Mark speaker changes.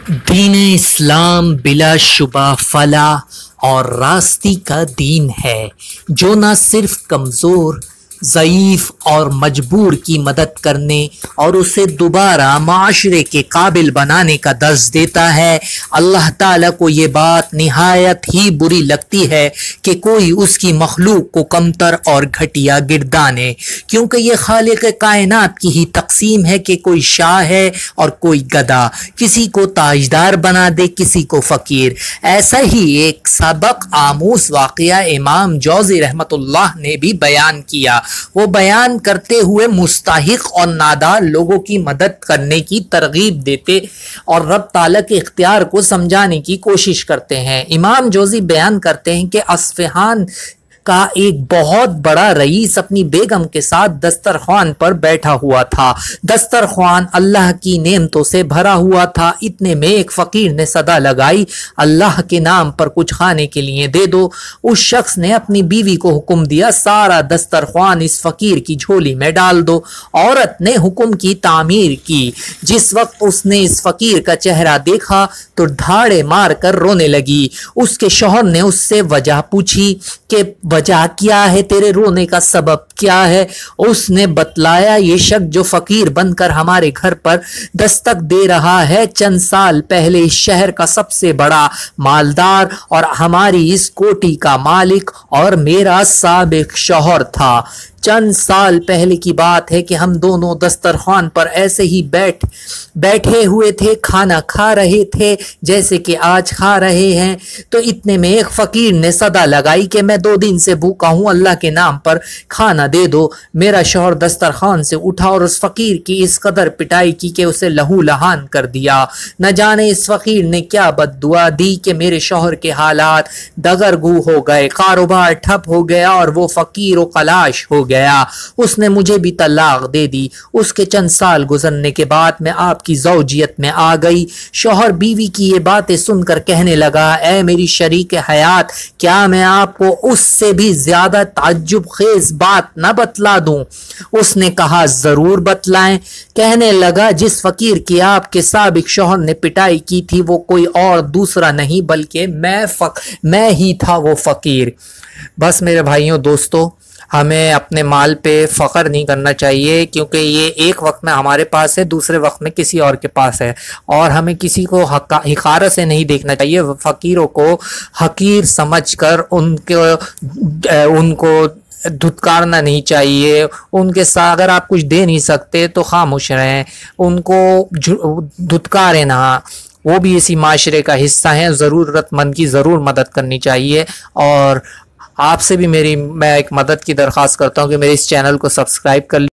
Speaker 1: دین اسلام بلا شبہ فلاح اور راستی کا دین ہے جو نہ صرف کمزور، ضعیف اور مجبور کی مدد کرنے اور اسے دوبارہ معاشرے کے قابل بنانے کا درس دیتا ہے۔ اللہ تعالیٰ کو یہ بات نہایت ہی بری لگتی ہے کہ کوئی اس کی مخلوق کو کمتر اور گھٹیا گردانے، کیونکہ یہ خالق کائنات کی ہی تقسیم ہے کہ کوئی شاہ ہے اور کوئی گدھا، کسی کو تاجدار بنا دے، کسی کو فقیر۔ ایسا ہی ایک سبق آموز واقعہ امام جوزی رحمۃ اللہ نے بھی بیان کیا۔ وہ بیان کرتے ہوئے مستحق اور نادار لوگوں کی مدد کرنے کی ترغیب دیتے اور رب تعالیٰ کے اختیار کو سمجھانے کی کوشش کرتے ہیں۔ امام جوزی بیان کرتے ہیں کہ اصفہان کا ایک بہت بڑا رئیس اپنی بیگم کے ساتھ دسترخوان پر بیٹھا ہوا تھا۔ دسترخوان اللہ کی نعمتوں سے بھرا ہوا تھا۔ اتنے میں ایک فقیر نے صدا لگائی، اللہ کے نام پر کچھ کھانے کے لیے دے دو۔ اس شخص نے اپنی بیوی کو حکم دیا، سارا دسترخوان اس فقیر کی جھولی میں ڈال دو۔ عورت نے حکم کی تعمیر کی۔ جس وقت اس نے اس فقیر کا چہرہ دیکھا تو دھاڑے مار کر رونے لگی۔ اس کے شوہر نے اس سے وجہ پوچھی کہ وجہ کیا ہے، تیرے رونے کا سبب کیا ہے؟ اس نے بتلایا، یہ شخص جو فقیر بن کر ہمارے گھر پر دستک دے رہا ہے، چند سال پہلے اس شہر کا سب سے بڑا مالدار اور ہماری اس کوٹھی کا مالک اور میرا سابق شوہر تھا۔ چند سال پہلے کی بات ہے کہ ہم دونوں دسترخوان پر ایسے ہی بیٹھے ہوئے تھے، کھانا کھا رہے تھے جیسے کہ آج کھا رہے ہیں، تو اتنے میں ایک فقیر نے صدا لگائی کہ میں 2 دن سے بھوکا ہوں، اللہ کے نام پر کھانا دے دو۔ میرا شوہر دسترخوان سے اٹھا اور اس فقیر کی اس قدر پٹائی کی کہ اسے لہو لہان کر دیا۔ نہ جانے اس فقیر نے کیا بد دعا دی کہ میرے شوہر کے حالات دگرگو ہو گئے، کاروبار ٹھپ ہو گیا اور وہ فقیر و خلاش ہو گیا۔ اس نے مجھے بھی طلاق دے دی۔ اس کے چند سال گزرنے کے بعد میں آپ کی زوجیت میں آ گئی۔ شوہر بیوی کی یہ باتیں سن کر کہنے لگا، اے میری شریک حیات، کیا میں آپ کو اس سے بھی زیادہ تعجب خیز بات نہ بتلا دوں؟ اس نے کہا، ضرور بتلائیں۔ کہنے لگا، جس فقیر کی آپ کے سابق شوہر نے پٹائی کی تھی وہ کوئی اور دوسرا نہیں بلکہ میں ہی تھا وہ فقیر۔ بس میرے بھائیوں دوستو، ہمیں اپنے مال پہ فخر نہیں کرنا چاہیے، کیونکہ یہ ایک وقت میں ہمارے پاس ہے، دوسرے وقت میں کسی اور کے پاس ہے، اور ہمیں کسی کو حقارت سے نہیں دیکھنا چاہیے۔ فقیروں کو حقیر سمجھ کر ان کو دھتکارنا نہیں چاہیے۔ ان کے ساتھ اگر آپ کچھ دے نہیں سکتے تو خاموش رہیں، ان کو دھتکاریں نہ، وہ بھی اسی معاشرے کا حصہ ہیں۔ ضرورت مند کی ضرور مدد کرنی چاہیے۔ اور آپ سے بھی میں ایک مدد کی درخواست کرتا ہوں کہ میرے اس چینل کو سبسکرائب کر